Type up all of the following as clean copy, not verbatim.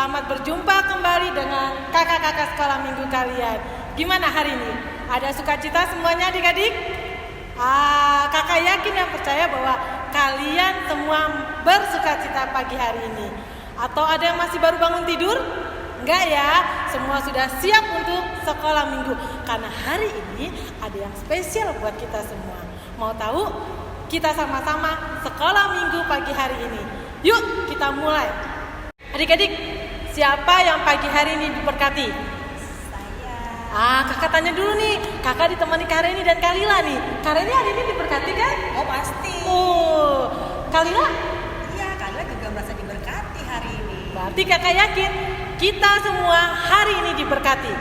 Selamat berjumpa kembali dengan kakak-kakak sekolah minggu kalian. Gimana hari ini? Ada sukacita semuanya adik-adik? Kakak yakin dan percaya bahwa kalian semua bersukacita pagi hari ini. Atau ada yang masih baru bangun tidur? Enggak ya, semua sudah siap untuk sekolah minggu. Karena hari ini ada yang spesial buat kita semua. Mau tahu? Kita sama-sama sekolah minggu pagi hari ini. Yuk kita mulai. Adik-adik, siapa yang pagi hari ini diberkati? Saya. Kakak tanya dulu nih. Kakak ditemani Kak Reni dan Kak Lila nih. Kak Reni hari ini diberkati kan? Oh pasti. Kak Lila? Iya, Kak Lila juga merasa diberkati hari ini. Berarti kakak yakin kita semua hari ini diberkati.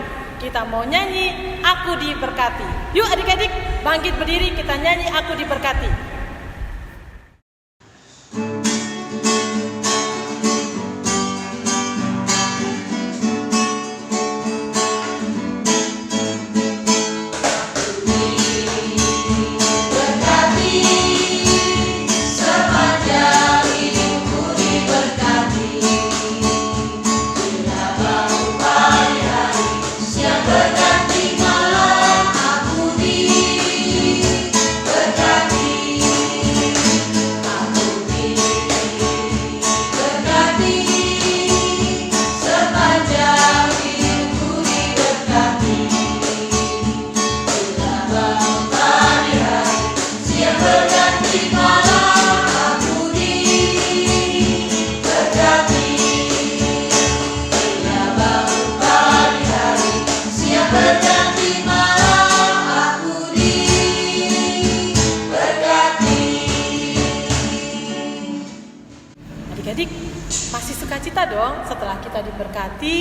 Kita mau nyanyi Aku Diberkati. Yuk adik-adik, bangkit berdiri, kita nyanyi Aku Diberkati. Adik-adik masih sukacita dong setelah kita diberkati.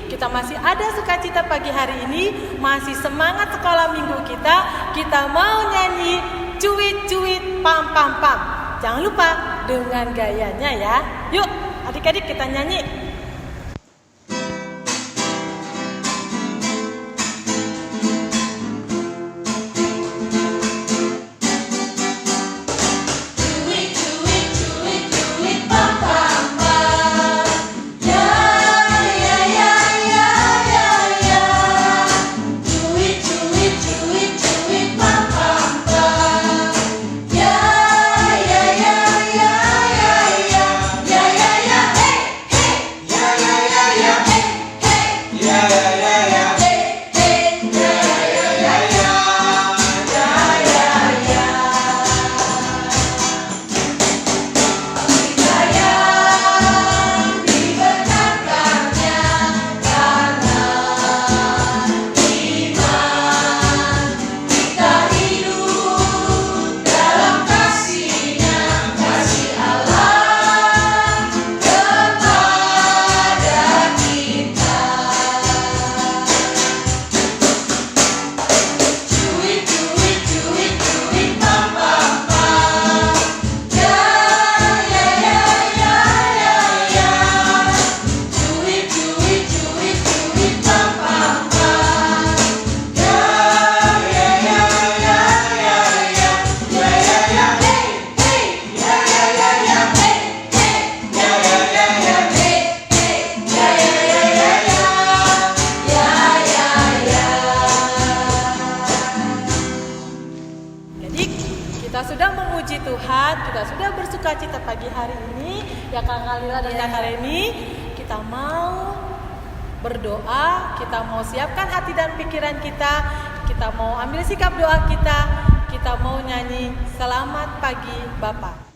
Kita masih ada sukacita pagi hari ini. Masih semangat sekolah minggu kita. Kita mau nyanyi cuit-cuit pam-pam-pam. Jangan lupa dengan gayanya ya. Yuk adik-adik kita nyanyi. Kita sudah memuji Tuhan, kita sudah bersukacita pagi hari ini. Ya Kak Lila dan Kak Reni, kita mau berdoa, kita mau siapkan hati dan pikiran kita mau ambil sikap doa kita mau nyanyi Selamat Pagi Bapa.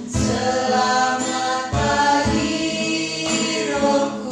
Selamat pagi, Roh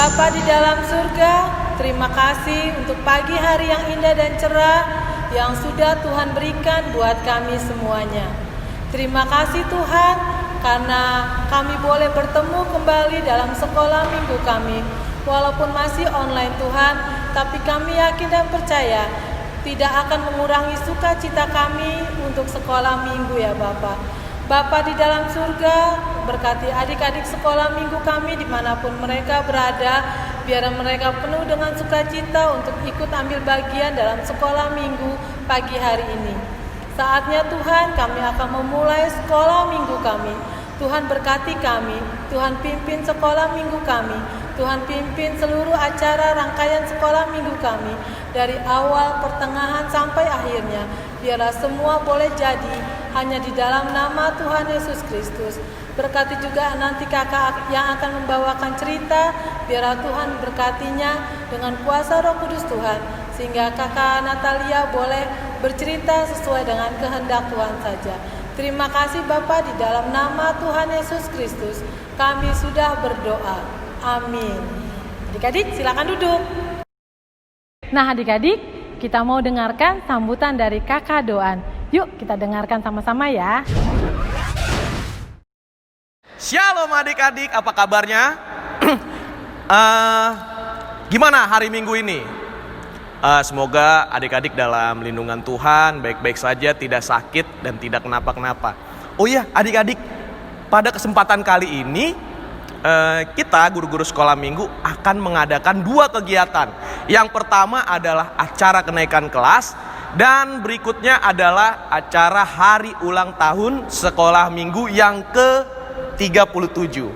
Bapa di dalam surga, terima kasih untuk pagi hari yang indah dan cerah yang sudah Tuhan berikan buat kami semuanya. Terima kasih Tuhan, karena kami boleh bertemu kembali dalam sekolah minggu kami. Walaupun masih online Tuhan, tapi kami yakin dan percaya tidak akan mengurangi sukacita kami untuk sekolah minggu ya Bapa. Bapa di dalam surga, berkati adik-adik sekolah minggu kami dimanapun mereka berada, biar mereka penuh dengan sukacita untuk ikut ambil bagian dalam sekolah minggu pagi hari ini. Saatnya Tuhan, kami akan memulai sekolah minggu kami. Tuhan berkati kami, Tuhan pimpin sekolah minggu kami, Tuhan pimpin seluruh acara rangkaian sekolah minggu kami, dari awal, pertengahan, sampai akhirnya. Biarlah semua boleh jadi hanya di dalam nama Tuhan Yesus Kristus. Berkati juga nanti kakak yang akan membawakan cerita, biarlah Tuhan berkatinya dengan kuasa Roh Kudus Tuhan, sehingga kakak Natalia boleh bercerita sesuai dengan kehendak Tuhan saja. Terima kasih Bapa, di dalam nama Tuhan Yesus Kristus kami sudah berdoa. Amin. Adik-adik silakan duduk. Nah adik-adik, kita mau dengarkan sambutan dari kakak Doan. Yuk kita dengarkan sama-sama ya. Shalom adik-adik, apa kabarnya? Gimana hari Minggu ini? Semoga adik-adik dalam lindungan Tuhan, baik-baik saja, tidak sakit dan tidak kenapa-kenapa. Oh iya adik-adik, pada kesempatan kali ini kita guru-guru sekolah minggu akan mengadakan 2 kegiatan. Yang pertama adalah acara kenaikan kelas, dan berikutnya adalah acara hari ulang tahun sekolah minggu yang ke-37.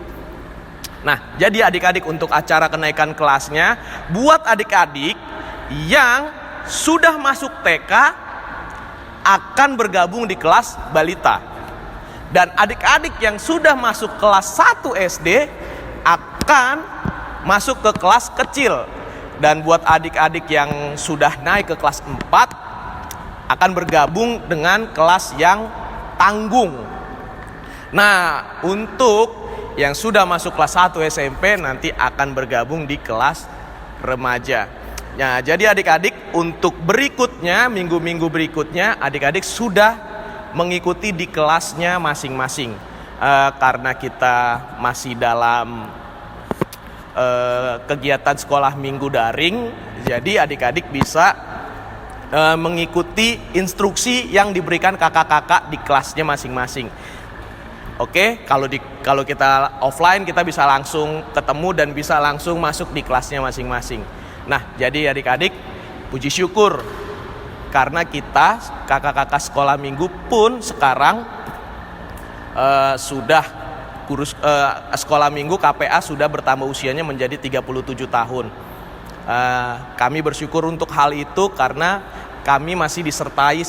Nah, jadi adik-adik untuk acara kenaikan kelasnya, buat adik-adik yang sudah masuk TK akan bergabung di kelas balita. Dan adik-adik yang sudah masuk kelas 1 SD akan masuk ke kelas kecil. Dan buat adik-adik yang sudah naik ke kelas 4 akan bergabung dengan kelas yang tanggung. Nah, untuk yang sudah masuk kelas 1 SMP nanti akan bergabung di kelas remaja. Nah, jadi adik-adik untuk berikutnya, minggu-minggu berikutnya, adik-adik sudah mengikuti di kelasnya masing-masing. Karena kita masih dalam kegiatan sekolah minggu daring, jadi adik-adik bisa mengikuti instruksi yang diberikan kakak-kakak di kelasnya masing-masing. Oke, kalau kita offline kita bisa langsung ketemu dan bisa langsung masuk di kelasnya masing-masing. Nah, jadi adik-adik puji syukur karena kita kakak-kakak sekolah minggu pun sekarang sudah sekolah minggu KPA sudah bertambah usianya menjadi 37 tahun. Kami bersyukur untuk hal itu karena kami masih disertai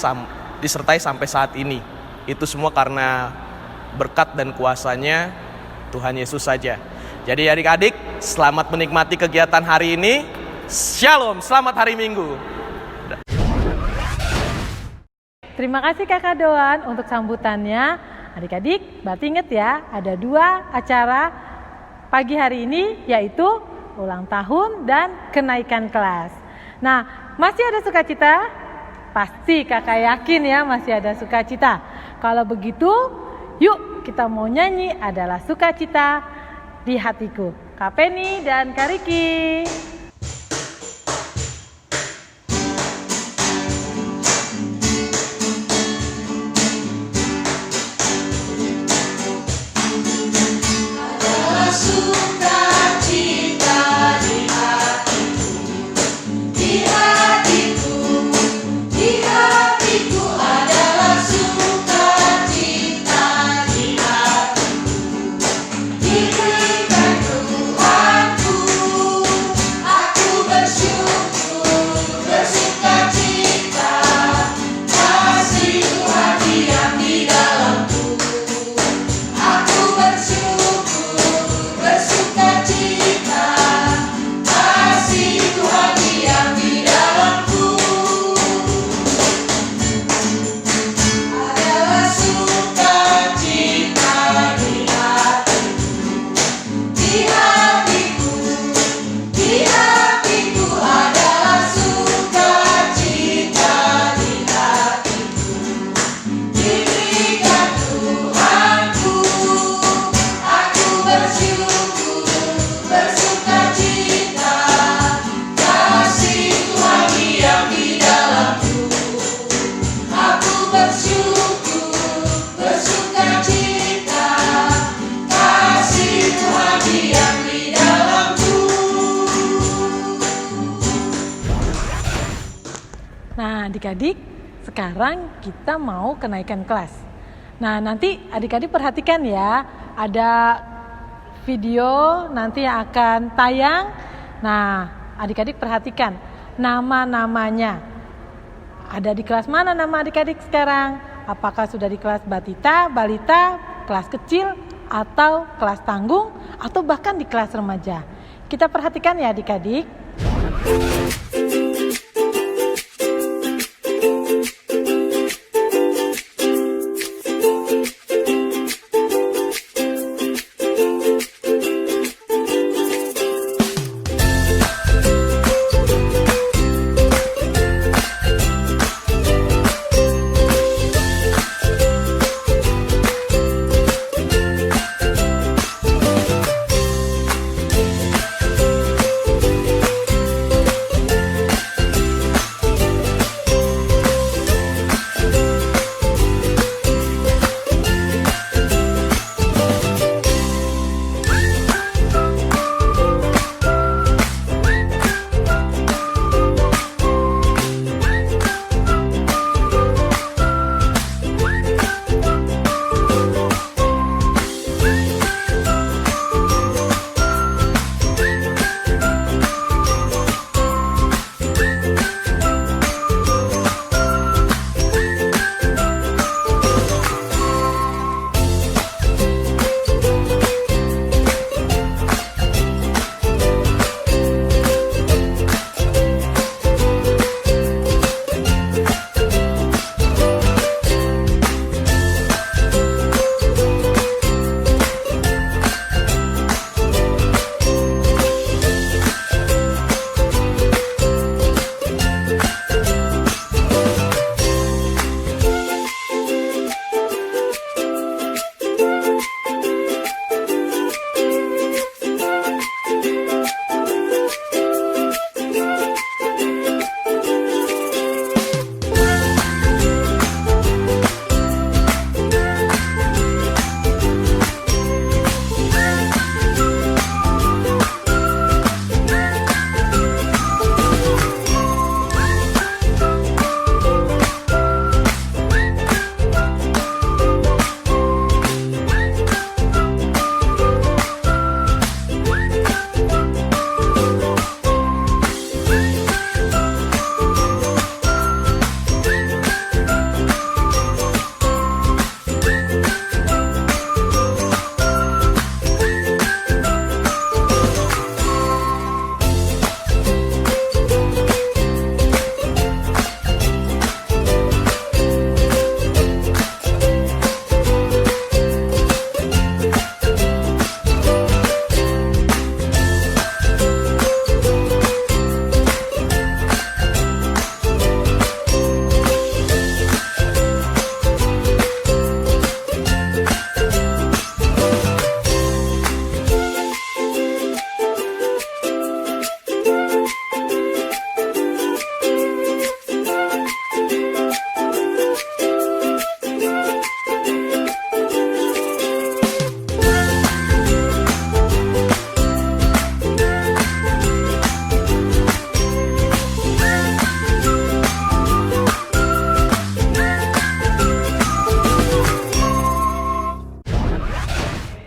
sampai saat ini. Itu semua karena berkat dan kuasanya Tuhan Yesus saja. Jadi adik-adik, selamat menikmati kegiatan hari ini. Shalom, selamat hari Minggu. Terima kasih kakak Doan untuk sambutannya. Adik-adik, berarti ingat ya, ada 2 acara pagi hari ini, yaitu ulang tahun dan kenaikan kelas. Nah, masih ada sukacita? Pasti kakak yakin ya masih ada sukacita. Kalau begitu, yuk kita mau nyanyi adalah sukacita di hatiku. Kak Penny dan Kak Riki. Nah, adik-adik, sekarang kita mau kenaikan kelas. Nah, nanti adik-adik perhatikan ya, ada video nanti yang akan tayang. Nah, adik-adik perhatikan nama-namanya. Ada di kelas mana nama adik-adik sekarang? Apakah sudah di kelas batita, balita, kelas kecil, atau kelas tanggung, atau bahkan di kelas remaja? Kita perhatikan ya adik-adik.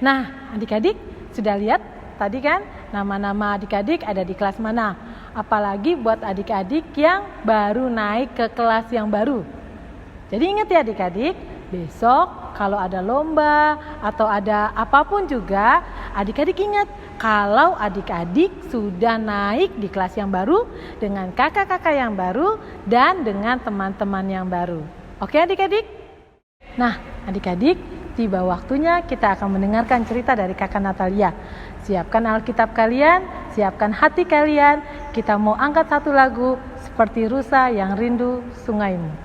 Nah, adik-adik sudah lihat tadi kan nama-nama adik-adik ada di kelas mana? Apalagi buat adik-adik yang baru naik ke kelas yang baru. Jadi ingat ya adik-adik, besok kalau ada lomba atau ada apapun juga, adik-adik ingat kalau adik-adik sudah naik di kelas yang baru dengan kakak-kakak yang baru dan dengan teman-teman yang baru. Oke adik-adik? Nah, adik-adik, tiba waktunya kita akan mendengarkan cerita dari Kakak Natalia. Siapkan Alkitab kalian, siapkan hati kalian. Kita mau angkat satu lagu seperti rusa yang rindu sungaimu.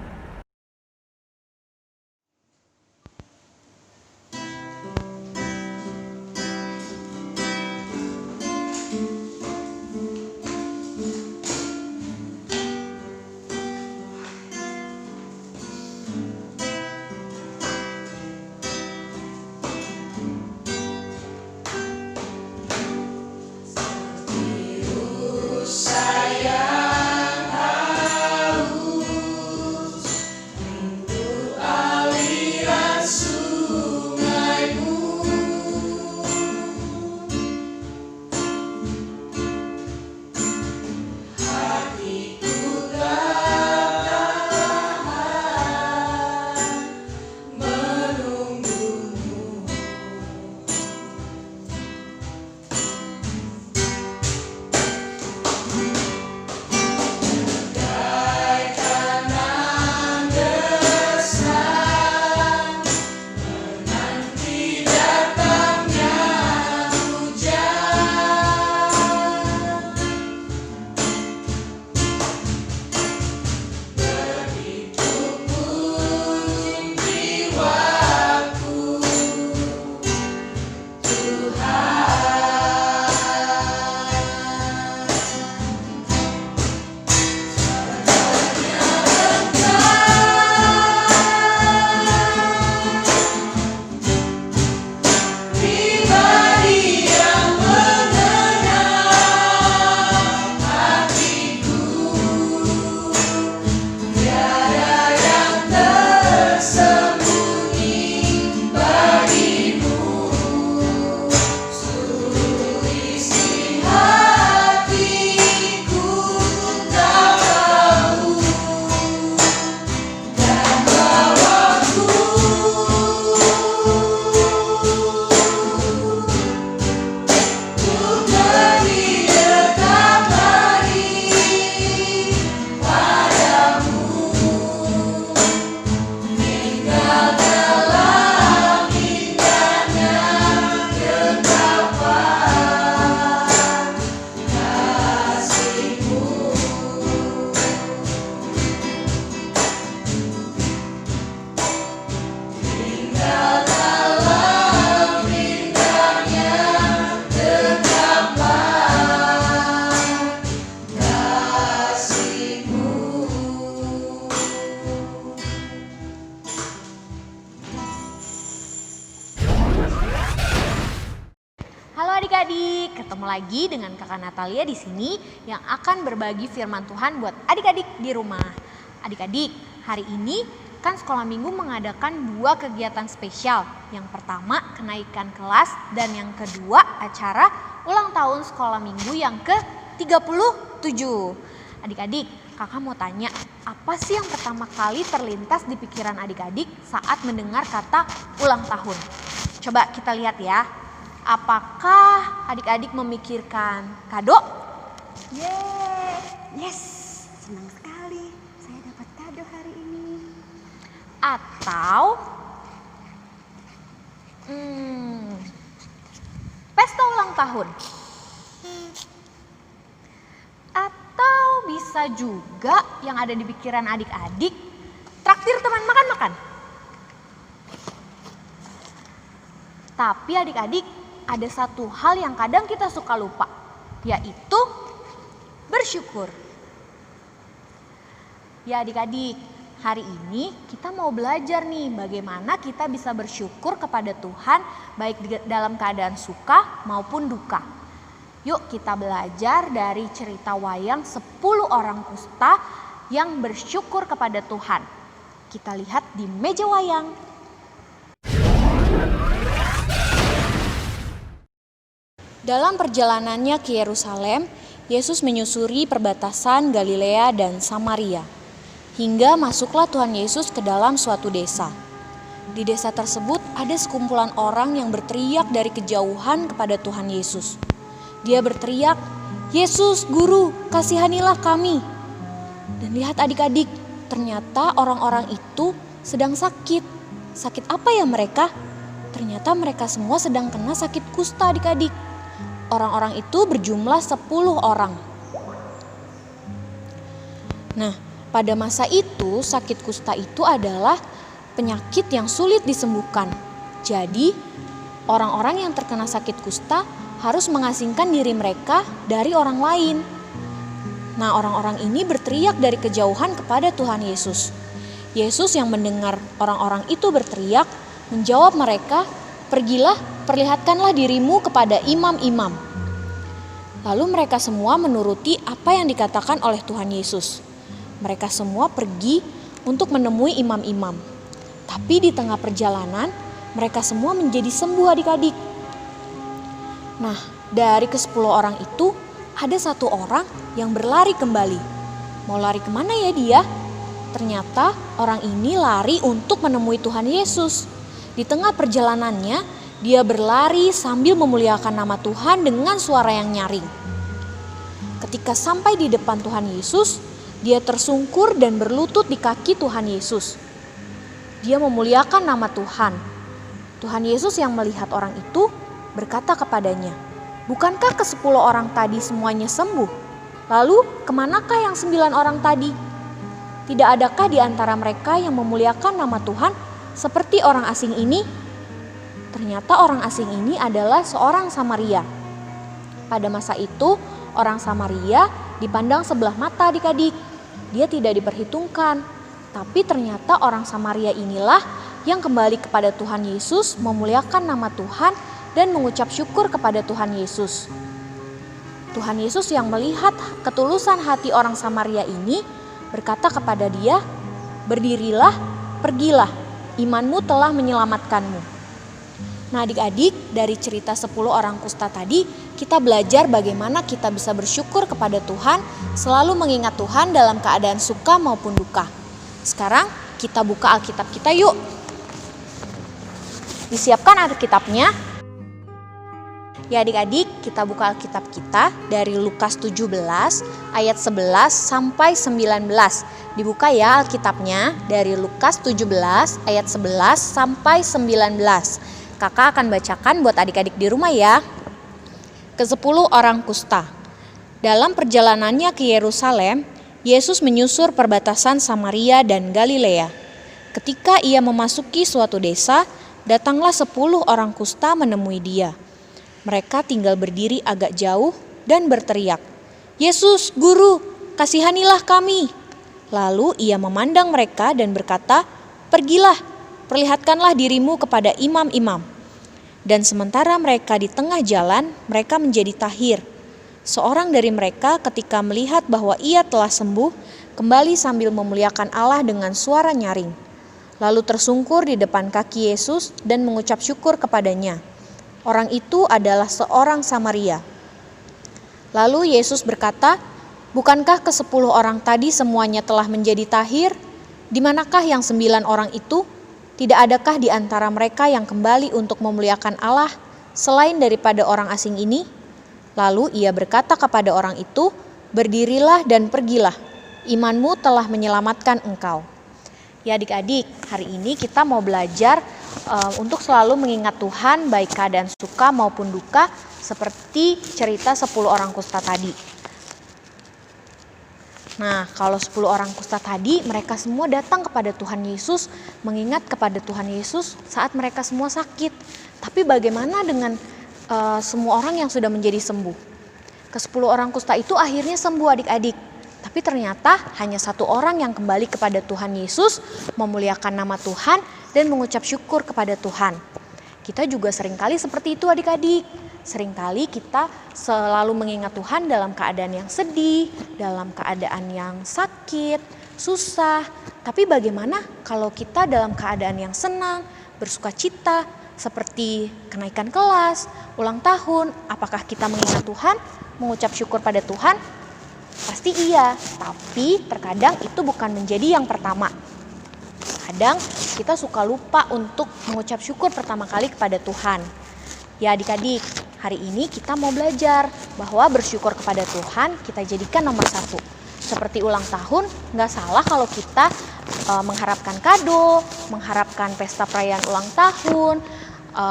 Sayang tahu Ketemu lagi dengan Kakak Natalia di sini yang akan berbagi firman Tuhan buat adik-adik di rumah. Adik-adik, hari ini kan sekolah minggu mengadakan 2 kegiatan spesial. Yang pertama kenaikan kelas dan yang kedua acara ulang tahun sekolah minggu yang ke-37. Adik-adik, kakak mau tanya, apa sih yang pertama kali terlintas di pikiran adik-adik saat mendengar kata ulang tahun? Coba kita lihat ya. Apakah adik-adik memikirkan kado? Yeay, yes, senang sekali saya dapat kado hari ini. Atau pesta ulang tahun? Atau bisa juga yang ada di pikiran adik-adik, traktir teman makan-makan? Tapi adik-adik, ada satu hal yang kadang kita suka lupa, yaitu bersyukur. Ya adik-adik, hari ini kita mau belajar nih bagaimana kita bisa bersyukur kepada Tuhan baik dalam keadaan suka maupun duka. Yuk kita belajar dari cerita wayang 10 orang kusta yang bersyukur kepada Tuhan. Kita lihat di meja wayang. Dalam perjalanannya ke Yerusalem, Yesus menyusuri perbatasan Galilea dan Samaria. Hingga masuklah Tuhan Yesus ke dalam suatu desa. Di desa tersebut ada sekumpulan orang yang berteriak dari kejauhan kepada Tuhan Yesus. Dia berteriak, "Yesus, Guru, kasihanilah kami." Dan lihat adik-adik, ternyata orang-orang itu sedang sakit. Sakit apa ya mereka? Ternyata mereka semua sedang kena sakit kusta adik-adik. Orang-orang itu berjumlah 10 orang. Nah, pada masa itu sakit kusta itu adalah penyakit yang sulit disembuhkan. Jadi, orang-orang yang terkena sakit kusta harus mengasingkan diri mereka dari orang lain. Nah, orang-orang ini berteriak dari kejauhan kepada Tuhan Yesus. Yesus yang mendengar orang-orang itu berteriak, menjawab mereka, "Pergilah, perlihatkanlah dirimu kepada imam-imam." Lalu mereka semua menuruti apa yang dikatakan oleh Tuhan Yesus. Mereka semua pergi untuk menemui imam-imam. Tapi di tengah perjalanan, mereka semua menjadi sembuh adik-adik. Nah, dari ke-10 orang itu, ada 1 orang yang berlari kembali. Mau lari kemana ya dia? Ternyata orang ini lari untuk menemui Tuhan Yesus. Di tengah perjalanannya, dia berlari sambil memuliakan nama Tuhan dengan suara yang nyaring. Ketika sampai di depan Tuhan Yesus, dia tersungkur dan berlutut di kaki Tuhan Yesus. Dia memuliakan nama Tuhan. Tuhan Yesus yang melihat orang itu berkata kepadanya, "Bukankah ke-10 orang tadi semuanya sembuh? Lalu kemanakah yang 9 orang tadi? Tidak adakah di antara mereka yang memuliakan nama Tuhan seperti orang asing ini?" Ternyata orang asing ini adalah seorang Samaria. Pada masa itu, orang Samaria dipandang sebelah mata adik-adik. Dia tidak diperhitungkan. Tapi ternyata orang Samaria inilah yang kembali kepada Tuhan Yesus, memuliakan nama Tuhan dan mengucap syukur kepada Tuhan Yesus. Tuhan Yesus yang melihat ketulusan hati orang Samaria ini berkata kepada dia, "Berdirilah, pergilah, imanmu telah menyelamatkanmu." Nah adik-adik, dari cerita 10 orang kusta tadi, kita belajar bagaimana kita bisa bersyukur kepada Tuhan, selalu mengingat Tuhan dalam keadaan suka maupun duka. Sekarang kita buka Alkitab kita yuk. Disiapkan Alkitabnya. Ya adik-adik, kita buka Alkitab kita dari Lukas 17 ayat 11 sampai 19. Dibuka ya Alkitabnya dari Lukas 17 ayat 11 sampai 19. Kakak akan bacakan buat adik-adik di rumah ya. Ke-10 orang kusta. Dalam perjalanannya ke Yerusalem, Yesus menyusur perbatasan Samaria dan Galilea. Ketika ia memasuki suatu desa, datanglah 10 orang kusta menemui dia. Mereka tinggal berdiri agak jauh dan berteriak, "Yesus, Guru, kasihanilah kami." Lalu ia memandang mereka dan berkata, "Pergilah, perlihatkanlah dirimu kepada imam-imam." Dan sementara mereka di tengah jalan, mereka menjadi tahir. Seorang dari mereka ketika melihat bahwa ia telah sembuh, kembali sambil memuliakan Allah dengan suara nyaring. Lalu tersungkur di depan kaki Yesus dan mengucap syukur kepadanya. Orang itu adalah seorang Samaria. Lalu Yesus berkata, "Bukankah ke-10 orang tadi semuanya telah menjadi tahir? Di manakah yang 9 orang itu? Tidak adakah di antara mereka yang kembali untuk memuliakan Allah selain daripada orang asing ini?" Lalu ia berkata kepada orang itu, "Berdirilah dan pergilah. Imanmu telah menyelamatkan engkau." Ya adik-adik, hari ini kita mau belajar untuk selalu mengingat Tuhan baik keadaan suka maupun duka seperti cerita 10 orang kusta tadi. Nah, kalau 10 orang kusta tadi, mereka semua datang kepada Tuhan Yesus, mengingat kepada Tuhan Yesus saat mereka semua sakit. Tapi bagaimana dengan semua orang yang sudah menjadi sembuh? Ke-10 orang kusta itu akhirnya sembuh adik-adik. Tapi ternyata hanya 1 orang yang kembali kepada Tuhan Yesus, memuliakan nama Tuhan dan mengucap syukur kepada Tuhan. Kita juga seringkali seperti itu adik-adik. Seringkali kita selalu mengingat Tuhan dalam keadaan yang sedih, dalam keadaan yang sakit, susah. Tapi bagaimana kalau kita dalam keadaan yang senang, bersukacita, seperti kenaikan kelas, ulang tahun? Apakah kita mengingat Tuhan, mengucap syukur pada Tuhan? Pasti iya, tapi terkadang itu bukan menjadi yang pertama. Kadang kita suka lupa untuk mengucap syukur pertama kali kepada Tuhan. Ya adik-adik, hari ini kita mau belajar bahwa bersyukur kepada Tuhan kita jadikan nomor 1. Seperti ulang tahun, gak salah kalau kita mengharapkan kado, mengharapkan pesta perayaan ulang tahun,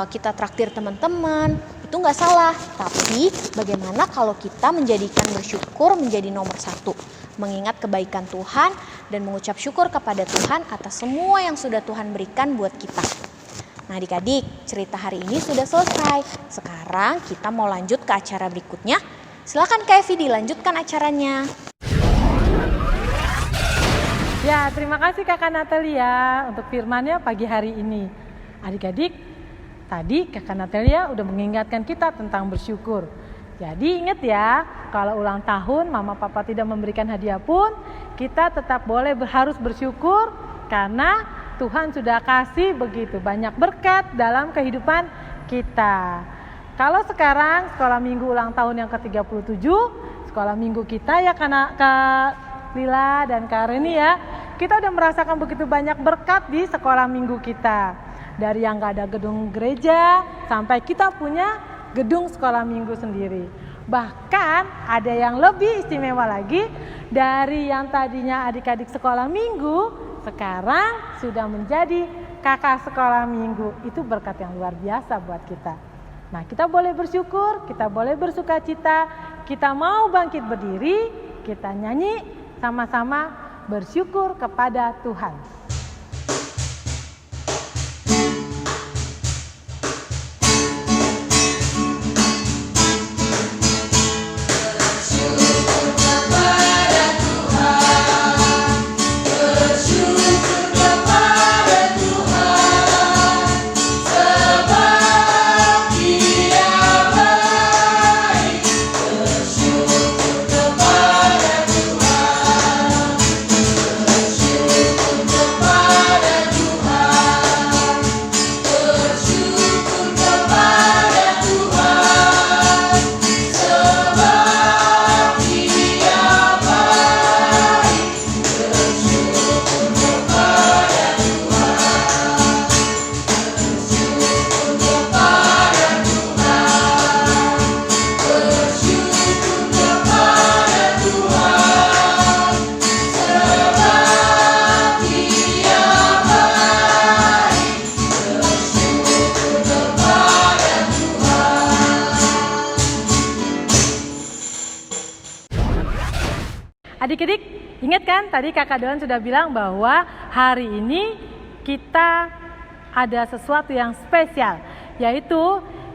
kita traktir teman-teman, itu gak salah. Tapi bagaimana kalau kita menjadikan bersyukur menjadi nomor 1, mengingat kebaikan Tuhan dan mengucap syukur kepada Tuhan atas semua yang sudah Tuhan berikan buat kita. Nah adik-adik, cerita hari ini sudah selesai. Sekarang kita mau lanjut ke acara berikutnya. Silakan Kak Evi dilanjutkan acaranya. Ya, terima kasih Kakak Natalia untuk firman-Nya pagi hari ini. Adik-adik, tadi Kakak Natalia udah mengingatkan kita tentang bersyukur. Jadi ingat ya, kalau ulang tahun mama papa tidak memberikan hadiah pun, kita tetap harus bersyukur karena Tuhan sudah kasih begitu banyak berkat dalam kehidupan kita. Kalau sekarang sekolah minggu ulang tahun yang ke-37, sekolah minggu kita ya Kak Lila dan Kak Reni ya, kita udah merasakan begitu banyak berkat di sekolah minggu kita. Dari yang gak ada gedung gereja sampai kita punya gedung sekolah minggu sendiri. Bahkan ada yang lebih istimewa lagi, dari yang tadinya adik-adik sekolah minggu sekarang sudah menjadi kakak sekolah minggu. Itu berkat yang luar biasa buat kita. Nah, kita boleh bersyukur, kita boleh bersukacita, kita mau bangkit berdiri, kita nyanyi sama-sama bersyukur kepada Tuhan. Adik-adik, ingat kan tadi Kakak Doan sudah bilang bahwa hari ini kita ada sesuatu yang spesial, yaitu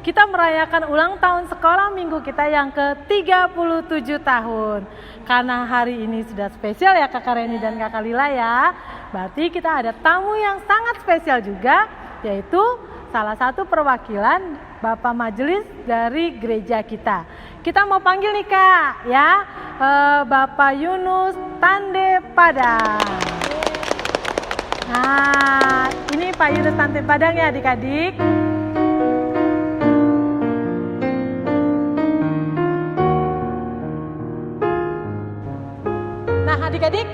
kita merayakan ulang tahun sekolah minggu kita yang ke-37 tahun. Karena hari ini sudah spesial ya Kakak Reni dan Kakak Lila ya, berarti kita ada tamu yang sangat spesial juga, yaitu salah satu perwakilan Bapak Majelis dari gereja kita. Kita mau panggil nih Kak, ya, Bapak Yunus Tande Padang. Nah, ini Pak Yunus Tande Padang ya adik-adik. Nah adik-adik,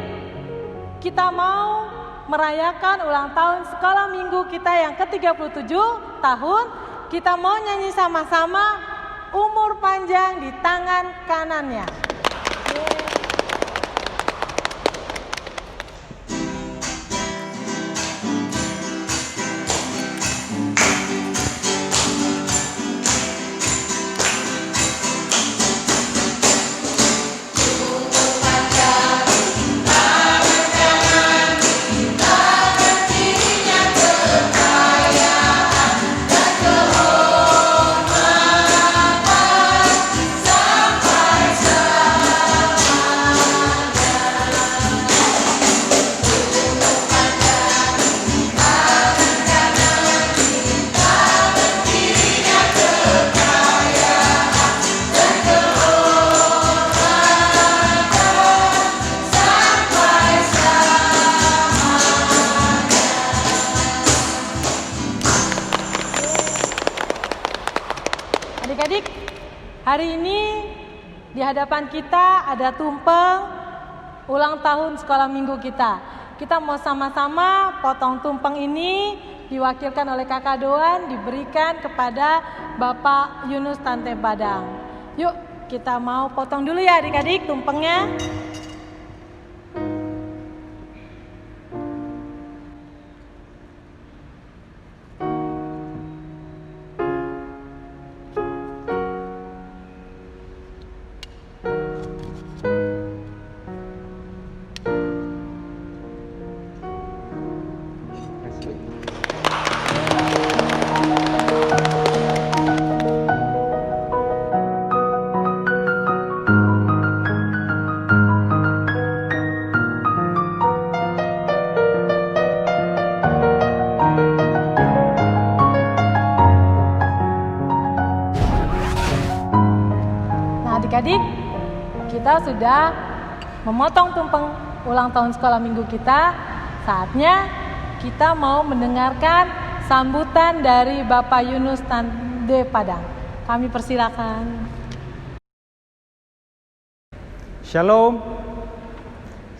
kita mau merayakan ulang tahun sekolah minggu kita yang ke-37 tahun. Kita mau nyanyi sama-sama umur panjang di tangan kanannya. Adik-adik, hari ini di hadapan kita ada tumpeng ulang tahun sekolah minggu kita. Kita mau sama-sama potong tumpeng ini, diwakilkan oleh Kakak Doan, diberikan kepada Bapak Yunus Tande Padang. Yuk, kita mau potong dulu ya adik-adik tumpengnya. Adik-adik, kita sudah memotong tumpeng ulang tahun sekolah minggu kita. Saatnya kita mau mendengarkan sambutan dari Bapak Yunus Tande Padang. Kami persilakan. Shalom,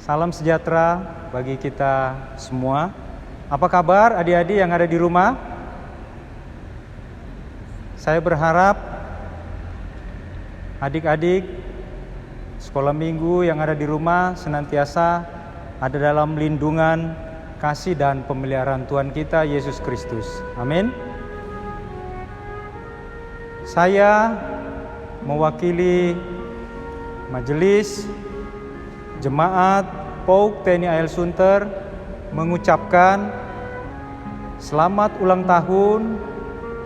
salam sejahtera bagi kita semua. Apa kabar adik-adik yang ada di rumah? Saya berharap adik-adik sekolah minggu yang ada di rumah senantiasa ada dalam lindungan, kasih dan pemeliharaan Tuhan kita Yesus Kristus. Amin. Saya mewakili Majelis Jemaat PAUK TNI AL Sunter mengucapkan selamat ulang tahun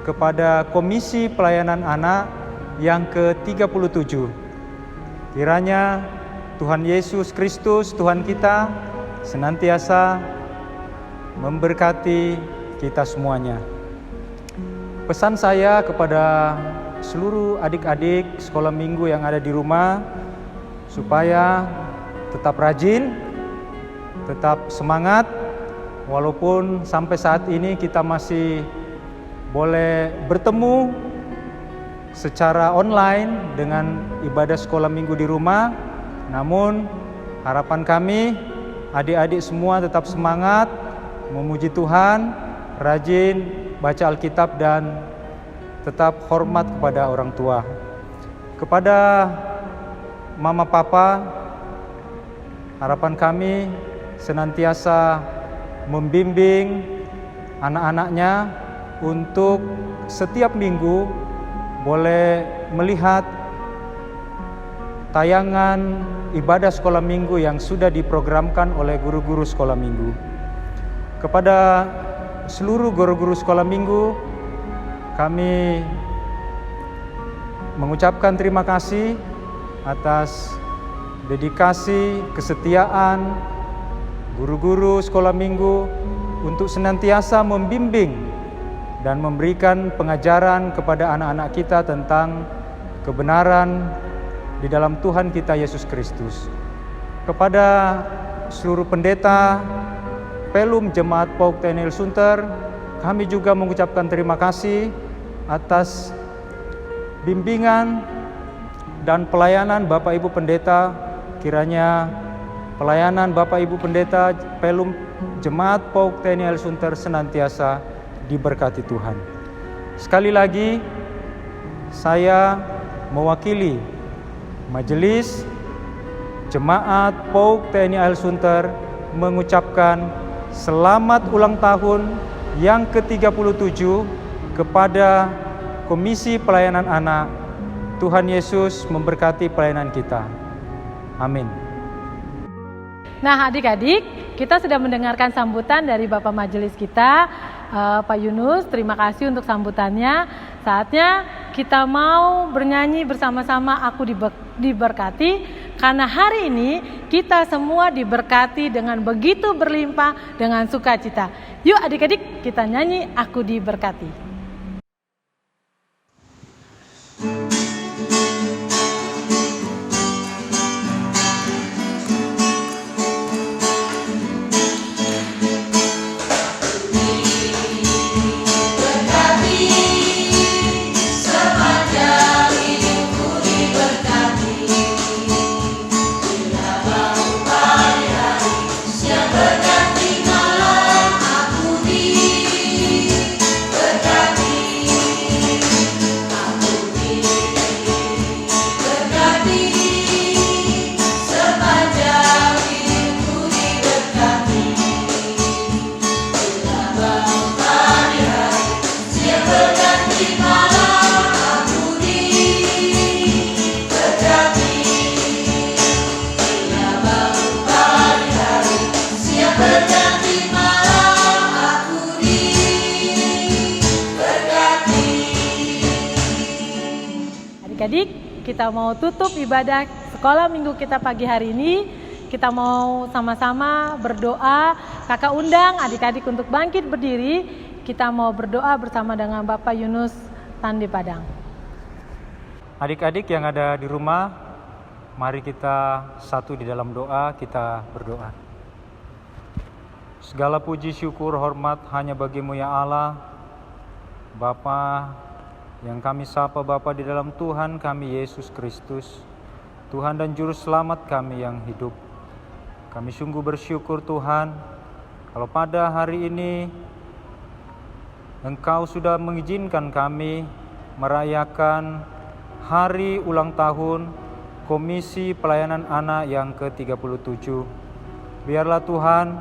kepada Komisi Pelayanan Anak yang ke-37. Kiranya Tuhan Yesus Kristus, Tuhan kita, senantiasa memberkati kita semuanya. Pesan saya kepada seluruh adik-adik sekolah minggu yang ada di rumah, supaya tetap rajin, tetap semangat, walaupun sampai saat ini kita masih boleh bertemu secara online dengan ibadah sekolah minggu di rumah. Namun harapan kami adik-adik semua tetap semangat memuji Tuhan, rajin baca Alkitab dan tetap hormat kepada orang tua. Kepada mama papa, harapan kami senantiasa membimbing anak-anaknya untuk setiap minggu boleh melihat tayangan ibadah sekolah minggu yang sudah diprogramkan oleh guru-guru sekolah minggu. Kepada seluruh guru-guru sekolah minggu, kami mengucapkan terima kasih atas dedikasi, kesetiaan guru-guru sekolah minggu untuk senantiasa membimbing dan memberikan pengajaran kepada anak-anak kita tentang kebenaran di dalam Tuhan kita Yesus Kristus. Kepada seluruh pendeta Pelum Jemaat Pauk TNI Sunter, kami juga mengucapkan terima kasih atas bimbingan dan pelayanan Bapak Ibu Pendeta. Kiranya pelayanan Bapak Ibu Pendeta Pelum Jemaat Pauk TNI Sunter senantiasa diberkati Tuhan. Sekali lagi, saya mewakili Majelis Jemaat Pauk TNI Sunter mengucapkan selamat ulang tahun yang ke-37 kepada Komisi Pelayanan Anak. Tuhan Yesus memberkati pelayanan kita. Amin. Nah, adik-adik, kita sudah mendengarkan sambutan dari Bapak Majelis kita, Pak Yunus. Terima kasih untuk sambutannya. Saatnya kita mau bernyanyi bersama-sama Aku Diberkati. Karena hari ini kita semua diberkati dengan begitu berlimpah dengan sukacita. Yuk adik-adik, kita nyanyi Aku Diberkati. Adik-adik, kita mau tutup ibadah sekolah minggu kita pagi hari ini. Kita mau sama-sama berdoa. Kakak undang adik-adik untuk bangkit berdiri. Kita mau berdoa bersama dengan Bapak Yunus Tandi Padang. Adik-adik yang ada di rumah, mari kita satu di dalam doa, kita berdoa. Segala puji, syukur, hormat hanya bagi-Mu ya Allah, Bapa yang kami sapa Bapa di dalam Tuhan kami Yesus Kristus, Tuhan dan Juru Selamat kami yang hidup. Kami sungguh bersyukur Tuhan, kalau pada hari ini Engkau sudah mengizinkan kami merayakan hari ulang tahun Komisi Pelayanan Anak yang ke-37. Biarlah Tuhan,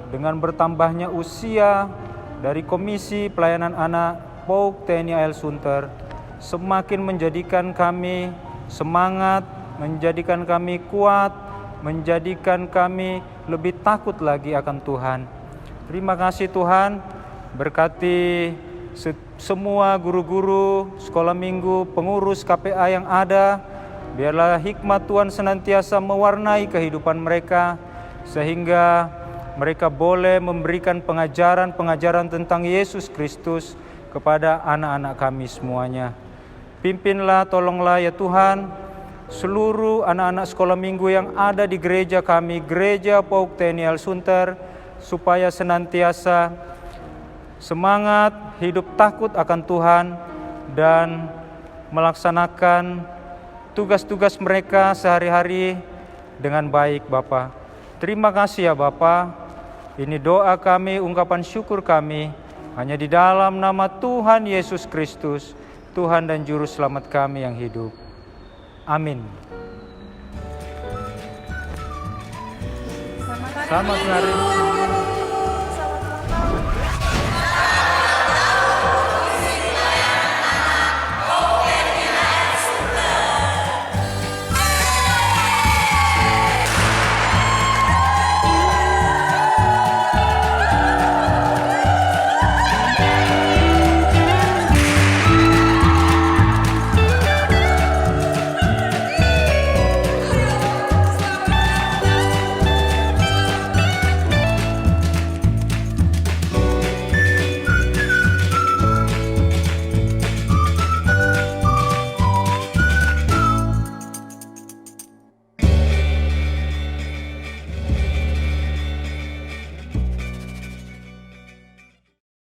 dengan bertambahnya usia dari Komisi Pelayanan Anak Pauk TNI Sunter, semakin menjadikan kami semangat, menjadikan kami kuat, menjadikan kami lebih takut lagi akan Tuhan. Terima kasih Tuhan, berkati semua guru-guru, sekolah minggu, pengurus KPA yang ada. Biarlah hikmat Tuhan senantiasa mewarnai kehidupan mereka, sehingga mereka boleh memberikan pengajaran-pengajaran tentang Yesus Kristus kepada anak-anak kami semuanya. Pimpinlah, tolonglah ya Tuhan, seluruh anak-anak sekolah minggu yang ada di gereja kami, Gereja Pauk TNI Sunter, supaya senantiasa semangat, hidup takut akan Tuhan, dan melaksanakan tugas-tugas mereka sehari-hari dengan baik Bapa. Terima kasih ya Bapa. Ini doa kami, ungkapan syukur kami, hanya di dalam nama Tuhan Yesus Kristus, Tuhan dan Juru Selamat kami yang hidup. Amin. Selamat hari.